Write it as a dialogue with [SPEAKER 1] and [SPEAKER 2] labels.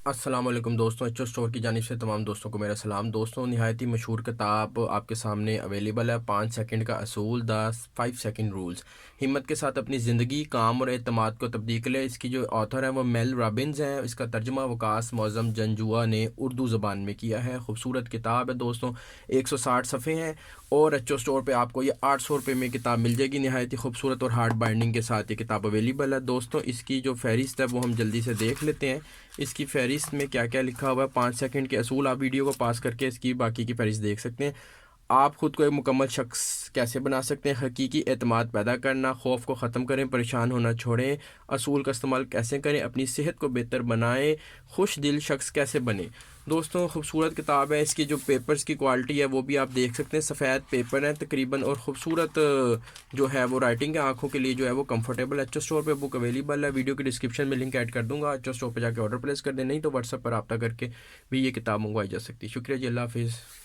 [SPEAKER 1] السلام علیکم دوستوں، ایچ او اسٹور کی جانب سے تمام دوستوں کو میرا سلام۔ دوستوں، نہایت ہی مشہور کتاب آپ کے سامنے اویلیبل ہے، 5 سیکنڈ کا اصول، 5 سیکنڈ رولز۔ ہمت کے ساتھ اپنی زندگی، کام اور اعتماد کو تبدیل کریں۔ اس کی جو آتھر ہے وہ میل رابنز ہیں۔ اس کا ترجمہ وکاس معظم جنجوا نے اردو زبان میں کیا ہے۔ خوبصورت کتاب ہے دوستوں، 160 صفحے ہیں، اور ایچ او اسٹور پہ آپ کو یہ 800 روپے میں کتاب مل جائے گی۔ نہایت ہی خوبصورت اور ہارڈ بائنڈنگ کے ساتھ یہ کتاب اویلیبل ہے۔ دوستوں، اس کی جو فہرست ہے وہ ہم جلدی سے دیکھ لیتے ہیں۔ اس کی فہرست میں کیا کیا لکھا ہوا ہے۔ 5 سیکنڈ کے اصول، آپ ویڈیو کو پاس کر کے اس کی باقی کی فہرست دیکھ سکتے ہیں۔ آپ خود کو ایک مکمل شخص کیسے بنا سکتے ہیں، حقیقی اعتماد پیدا کرنا، خوف کو ختم کریں، پریشان ہونا چھوڑیں، اصول کا استعمال کیسے کریں، اپنی صحت کو بہتر بنائیں، خوش دل شخص کیسے بنیں۔ دوستوں، خوبصورت کتاب ہے۔ اس کی جو پیپرز کی کوالٹی ہے وہ بھی آپ دیکھ سکتے ہیں، سفید پیپر ہیں تقریباً، اور خوبصورت جو ہے وہ رائٹنگ ہے، آنکھوں کے لیے جو ہے وہ کمفرٹیبل ہے۔ ایچ او اسٹور پہ بک اویلیبل ہے، ویڈیو کی ڈسکرپشن میں لنک ایڈ کر دوں گا، ایچ او اسٹور پہ جا کے آرڈر پلیس کر دیں، نہیں تو واٹس ایپ پر رابطہ کر کے بھی یہ کتاب منگوائی جا سکتی ہے۔ شکریہ جی، اللہ حافظ۔